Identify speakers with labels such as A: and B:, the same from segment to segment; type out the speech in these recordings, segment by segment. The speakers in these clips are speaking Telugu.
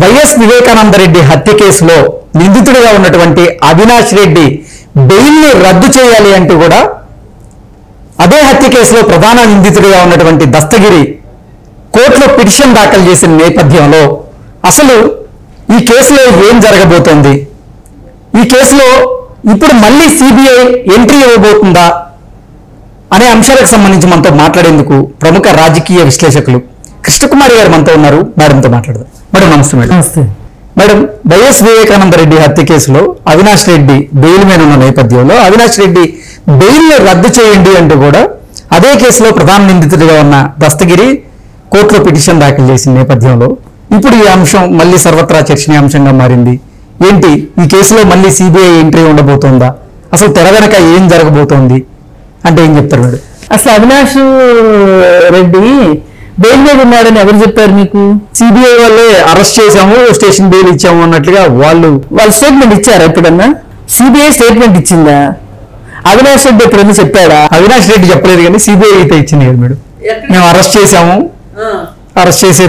A: వైఎస్ వివేకానంద రెడ్డి హత్య కేసులో నిందితుడిగా ఉన్నటువంటి అవినాష్ రెడ్డి బెయిల్ని రద్దు చేయాలి అంటూ కూడా అదే హత్య కేసులో ప్రధాన నిందితుడిగా ఉన్నటువంటి దస్తగిరి కోర్టులో పిటిషన్ దాఖలు చేసిన నేపథ్యంలో అసలు ఈ కేసులో ఏం జరగబోతోంది, ఈ కేసులో ఇప్పుడు మళ్ళీ సిబిఐ ఎంట్రీ ఇవ్వబోతుందా అనే అంశాలకు సంబంధించి మనతో మాట్లాడేందుకు ప్రముఖ రాజకీయ విశ్లేషకులు కృష్ణకుమారి గారు మనతో ఉన్నారు. మేడంతో మాట్లాడదాం. మేడం నమస్తే. మేడం
B: నమస్తే.
A: మేడం, వైఎస్ వివేకానంద రెడ్డి హత్య కేసులో అవినాష్ రెడ్డి బెయిల్ మీద ఉన్న నేపథ్యంలో అవినాష్ రెడ్డి బెయిల్ని రద్దు చేయండి అంటూ కూడా అదే కేసులో ప్రధాన నిందితుడిగా ఉన్న దస్తగిరి కోర్టులో పిటిషన్ దాఖలు చేసిన నేపథ్యంలో ఇప్పుడు ఈ అంశం మళ్ళీ సర్వత్రా చర్చనీయాంశంగా మారింది. ఏంటి ఈ కేసులో మళ్ళీ సిబిఐ ఎంట్రీ ఉండబోతోందా, అసలు తెర వెనక ఏం జరగబోతోంది అంటే ఏం చెప్తారు మేడం?
B: అసలు అవినాష్ రెడ్డి బెయిల్ మీద ఉన్నాడని ఎవరు చెప్పారు మీకు?
A: సిబిఐ వాళ్ళే అరెస్ట్ చేశాము, స్టేషన్ బెయిల్ ఇచ్చాము అన్నట్లుగా వాళ్ళు
B: స్టేట్మెంట్ ఇచ్చారా ఎప్పుడన్నా? సిబిఐ స్టేట్మెంట్ ఇచ్చిందా? అవినాష్ రెడ్డి ఎప్పుడన్నా చెప్పాడా?
A: అవినాష్ రెడ్డి చెప్పలేదు కానీ సిబిఐ అయితే ఇచ్చింది కదా మేడం. మేము అరెస్ట్ చేశాము, అరెస్ట్ చేసే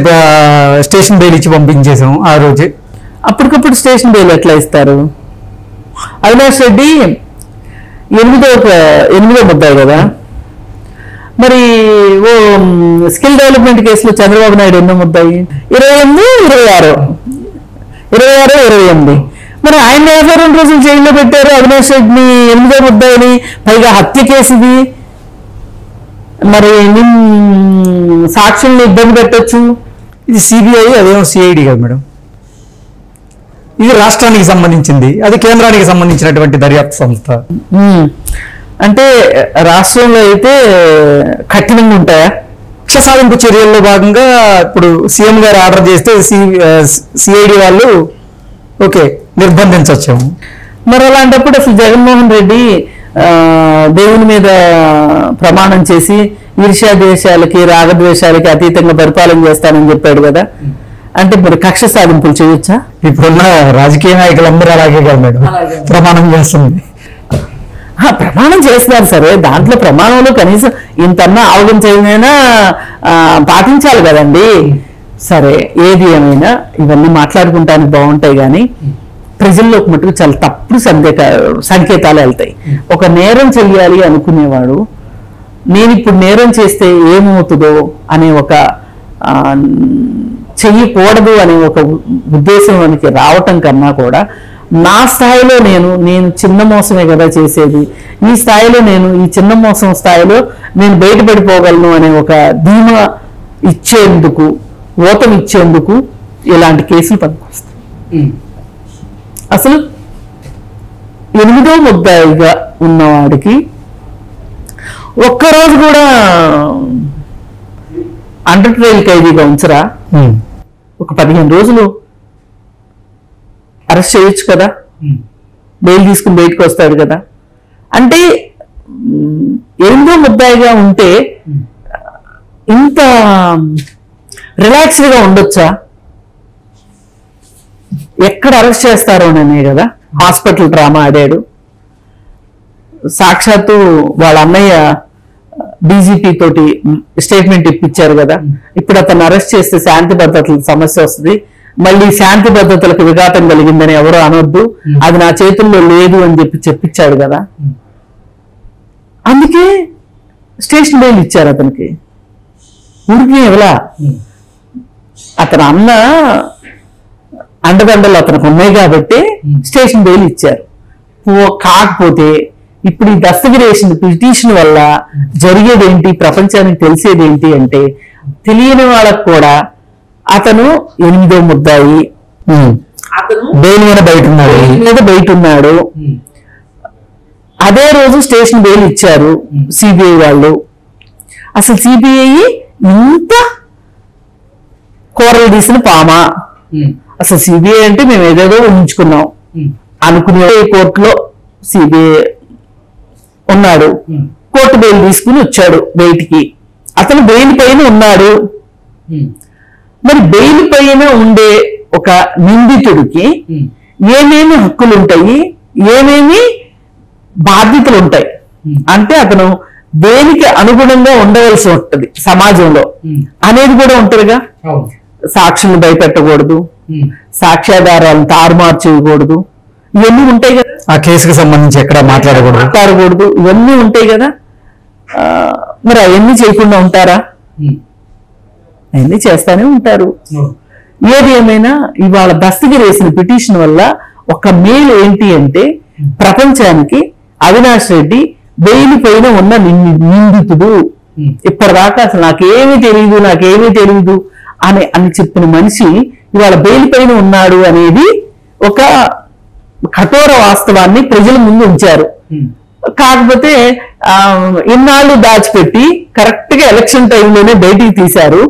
A: స్టేషన్ బెయిల్ ఇచ్చి పంపించేసాము ఆ రోజే.
B: అప్పటికప్పుడు స్టేషన్ బెయిల్ ఎట్లా ఇస్తారు? అవినాష్ రెడ్డి ఎనిమిదో ముద్దాయి కదా. మరి ఓ స్కిల్ డెవలప్మెంట్ కేసులో చంద్రబాబు నాయుడు ఎన్నో ముద్దాయి? 28, 26, 28. మరి ఆయన 52 రోజులు జైల్లో పెట్టారు. అవినాష్ రెడ్డిని 8వ ముద్దాయిని, పైగా హత్య కేసు ఇది. మరి సాక్షుల్ని ఇబ్బంది పెట్టచ్చు.
A: ఇది సిబిఐ, అదేమో సిఐడి కదా మేడం. ఇది రాష్ట్రానికి సంబంధించింది, అది కేంద్రానికి సంబంధించినటువంటి దర్యాప్తు సంస్థ.
B: అంటే రాష్ట్రంలో అయితే కఠినంగా ఉంటాయా?
A: కక్ష సాధింపు చర్యల్లో భాగంగా ఇప్పుడు సీఎం గారు ఆర్డర్ చేస్తే సిఐడి వాళ్ళు ఓకే నిర్బంధించవచ్చాము.
B: మరి అలాంటప్పుడు అసలు జగన్మోహన్ రెడ్డి దేవుని మీద ప్రమాణం చేసి ఈర్ష్యా ద్వేషాలకి రాగద్వేషాలకి అతీతంగా పరిపాలన చేస్తానని చెప్పాడు కదా. అంటే మరి కక్ష సాధింపులు చేయొచ్చా?
A: ఇప్పుడున్న రాజకీయ నాయకులందరూ అలాగే కదా మేడం ప్రమాణం చేస్తుంది.
B: ప్రమాణం చేస్తున్నారు సరే, దాంట్లో ప్రమాణంలో కనీసం ఇంతన్నా అవగతినైనా పాటించాలి కదండి. సరే, ఏది ఏమైనా ఇవన్నీ మాట్లాడుకుంటానికి బాగుంటాయి కానీ ప్రజల్లోకి మటుకు చాలా తప్పుడు సంకేతాలు వెళ్తాయి. ఒక నేరం చెయ్యాలి అనుకునేవాడు నేను ఇప్పుడు నేరం చేస్తే ఏమవుతుందో అనే ఒక చెయ్యకూడదు అనే ఒక ఉద్దేశంలోనికి రావటం కన్నా కూడా నా స్థాయిలో నేను చిన్న మోసమే కదా చేసేది, ఈ స్థాయిలో ఈ చిన్న మోసం స్థాయిలో నేను బయటపడిపోగలను అనే ఒక ధీమా ఇచ్చేందుకు, ఓతం ఇచ్చేందుకు ఇలాంటి కేసులు పనికొస్తాయి. అసలు 8వ ముద్దాయిగా ఉన్నవాడికి ఒక్కరోజు కూడా అండర్ ట్రయల్ ఖైదీగా ఉంచరా? ఒక 15 రోజులు అరెస్ట్ చేయొచ్చు కదా, బెయిల్ తీసుకుని బయటకు వస్తాడు కదా. అంటే 8వ ముద్దాయిగా ఉంటే ఇంత రిలాక్స్డ్గా ఉండొచ్చా? ఎక్కడ అరెస్ట్ చేస్తారోననే కదా హాస్పిటల్ డ్రామా ఆడాడు. సాక్షాత్తు వాళ్ళ అన్నయ్య డీజీపీ తోటి స్టేట్మెంట్ ఇప్పించారు కదా. ఇప్పుడు అతను అరెస్ట్ చేస్తే శాంతి భద్రతల సమస్య వస్తుంది, మళ్ళీ శాంతి భద్రతలకు విఘాతం కలిగిందని ఎవరో అనొద్దు, అది నా చేతుల్లో లేదు అని చెప్పించాడు కదా. అందుకే స్టేషన్ బెయిల్ ఇచ్చారు అతనికి. ఊరికి ఎవలా అతను అన్న అండదండలు అతనికి ఉన్నాయి కాబట్టి స్టేషన్ బెయిల్ ఇచ్చారు. కాకపోతే ఇప్పుడు ఈ దస్తగిరి వేసిన పిటిషన్ వల్ల జరిగేదేంటి, ప్రపంచానికి తెలిసేదేంటి అంటే తెలియని వాళ్ళకు కూడా అతను 8వ ముద్దాయి, అతను బెయిల్ మీద బయట ఉన్నాడు. అదే రోజు స్టేషన్ బెయిల్ ఇచ్చారు సిబిఐ వాళ్ళు. అసలు సిబిఐ ఇంత కూరలు తీసిన పామా? అసలు సిబిఐ అంటే మేము ఏదేదో ఊహించుకున్నాం అనుకునే కోర్టులో సిబిఐ ఉన్నాడు. కోర్టు బెయిల్ తీసుకుని వచ్చాడు బయటికి. అతను బెయిల్ పైన ఉన్నాడు. మరి బెయిల్ పైన ఉండే ఒక నిందితుడికి ఏమేమి హక్కులు ఉంటాయి, ఏమేమి బాధ్యతలు ఉంటాయి అంటే అతను దేనికి అనుగుణంగా ఉండవలసి ఉంటుంది సమాజంలో అనేది కూడా ఉంటుందిగా. సాక్షుల్ని భయపెట్టకూడదు, సాక్ష్యాధారాలను తారుమారు చేయకూడదు, ఇవన్నీ ఉంటాయి కదా.
A: ఆ కేసుకి సంబంధించి ఎక్కడ
B: మాట్లాడకూడదు, ఇవన్నీ ఉంటాయి కదా. మరి అవన్నీ చేయకుండా ఉంటారా? అవన్నీ చేస్తానే ఉంటారు. ఏది ఏమైనా ఇవాళ దస్తగిరి వేసిన పిటిషన్ వల్ల ఒక మేలు ఏంటి అంటే, ప్రపంచానికి అవినాష్ రెడ్డి బెయిల్ పైన ఉన్న నిందితుడు, ఇప్పటిదాకా అసలు నాకేమీ తెలియదు అని చెప్పిన మనిషి ఇవాళ బెయిల్ పైన ఉన్నాడు అనేది ఒక కఠోర వాస్తవాన్ని ప్రజల ముందు ఉంచారు. కాకపోతే ఇన్నాళ్ళు దాచిపెట్టి కరెక్ట్ గా ఎలక్షన్ టైంలోనే బయటికి తీశారు.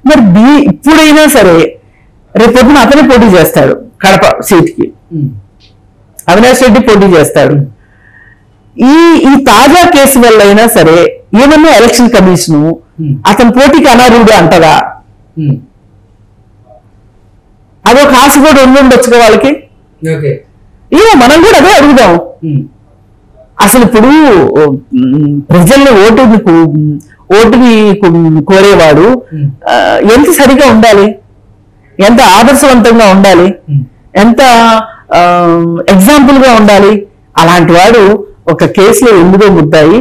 B: మరి ఇప్పుడైనా సరే రేపొద్దున అతనే పోటీ చేస్తాడు, కడప సీట్కి అవినాష్ రెడ్డి పోటీ చేస్తాడు. ఈ తాజా కేసు వల్ల అయినా సరే ఏమన్నా ఎలక్షన్ కమిషన్ అతని పోటీకి అనర్హుడు అంటదా? అదొక ఆశ కూడా ఉండొచ్చుగా వాళ్ళకి. ఏమో మనం కూడా అదే అడుగుదాం. అసలు ఇప్పుడు ప్రజల్ని ఓటుని కోరేవాడు ఎంత సరిగా ఉండాలి, ఎంత ఆదర్శవంతంగా ఉండాలి, ఎంత ఎగ్జాంపుల్ గా ఉండాలి. అలాంటి వాడు ఒక కేసులో ఎందుకో ముద్దాయి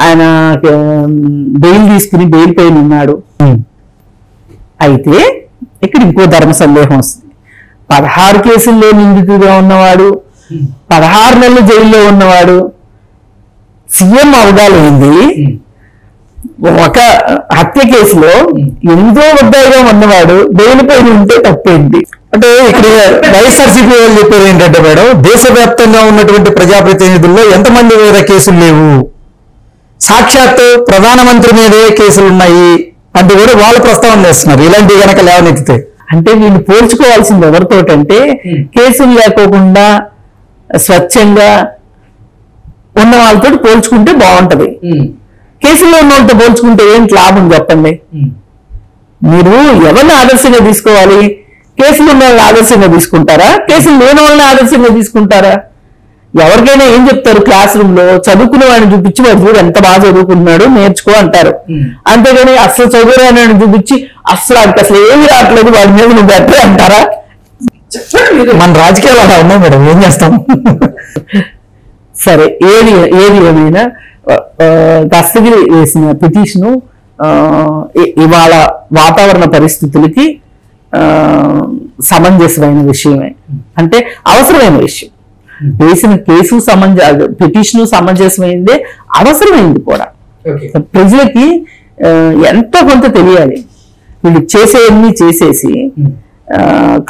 B: ఆయన బెయిల్ తీసుకుని బెయిల్ పైన ఉన్నాడు. అయితే ఇక్కడ ఇంకో ధర్మ సందేహం వస్తుంది. 16 కేసుల్లో నిందితుడిగా ఉన్నవాడు, 16 నెలలు జైల్లో ఉన్నవాడు సీఎం అవగాలేంది, ఒక హత్య కేసులో ఎంతో ముద్దాయిగా ఉన్నవాడు బెయిల్ పైన ఉంటే తప్పేంటి?
A: అంటే ఇక్కడ వైఎస్ఆర్సీపీ వాళ్ళు చెప్పారు ఏంటంటే మేడం, దేశవ్యాప్తంగా ఉన్నటువంటి ప్రజాప్రతినిధుల్లో ఎంతమంది మీద కేసులు లేవు, సాక్షాత్ ప్రధానమంత్రి మీదే కేసులు ఉన్నాయి అంటే కూడా వాళ్ళు ప్రస్తావన చేస్తున్నారు. ఇలాంటివి కనుక లేవనెత్తితే
B: అంటే వీళ్ళు పోల్చుకోవాల్సింది ఎవరితోటంటే, కేసులు లేకోకుండా స్వచ్ఛంగా ఉన్న వాళ్ళతో పోల్చుకుంటే బాగుంటది. కేసుల్లో ఉన్న వాళ్ళతో పోల్చుకుంటే ఏంటి లాభం చెప్పండి? మీరు ఎవరిని ఆదర్శంగా తీసుకోవాలి? కేసులు ఉన్న వాళ్ళని ఆదర్శంగా తీసుకుంటారా, కేసులు లేని వాళ్ళని ఆదర్శంగా తీసుకుంటారా? ఎవరికైనా ఏం చెప్తారు? క్లాస్ రూమ్ లో చదువుకున్న వాడిని చూపించి వాడు చూడు ఎంత బాగా చదువుకుంటున్నాడు నేర్చుకో అంటారు. అంతేగాని అసలు చదువురాని చూపించి అసలు ఏమి రావట్లేదు వాడి మీద నువ్వు బెటర్ అంటారా?
A: మన రాజకీయాలు అలా ఉన్నాయి మేడం, ఏం చేస్తాం?
B: సరే, ఏది ఏమైనా దస్తగిరి వేసిన పిటిషను ఇవాళ వాతావరణ పరిస్థితులకి సమంజసమైన విషయమే, అంటే అవసరమైన విషయం. వేసిన కేసు పిటిషను సమంజసమైందే, అవసరమైంది కూడా. ప్రజలకి ఎంతో కొంత తెలియాలి. వీళ్ళు చేసేవన్నీ చేసేసి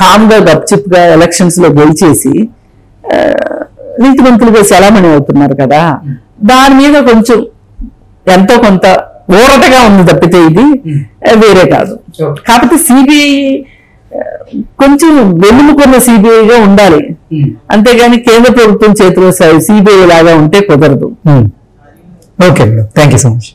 B: కామ్గా గప్చిప్గా ఎలక్షన్స్ లో గెలిచేసి నీతిమంతులుగా చలామణి అవుతున్నారు కదా, దాని మీద కొంచెం ఎంతో కొంత ఊరటగా ఉంది తప్పితే ఇది వేరే కాదు. కాకపోతే సిబిఐ కొంచెం వెన్నుముకున్న సిబిఐగా ఉండాలి, అంతేగాని కేంద్ర ప్రభుత్వం చేతిలో సిబిఐ లాగా ఉంటే కుదరదు.
A: Okay, thank you so much.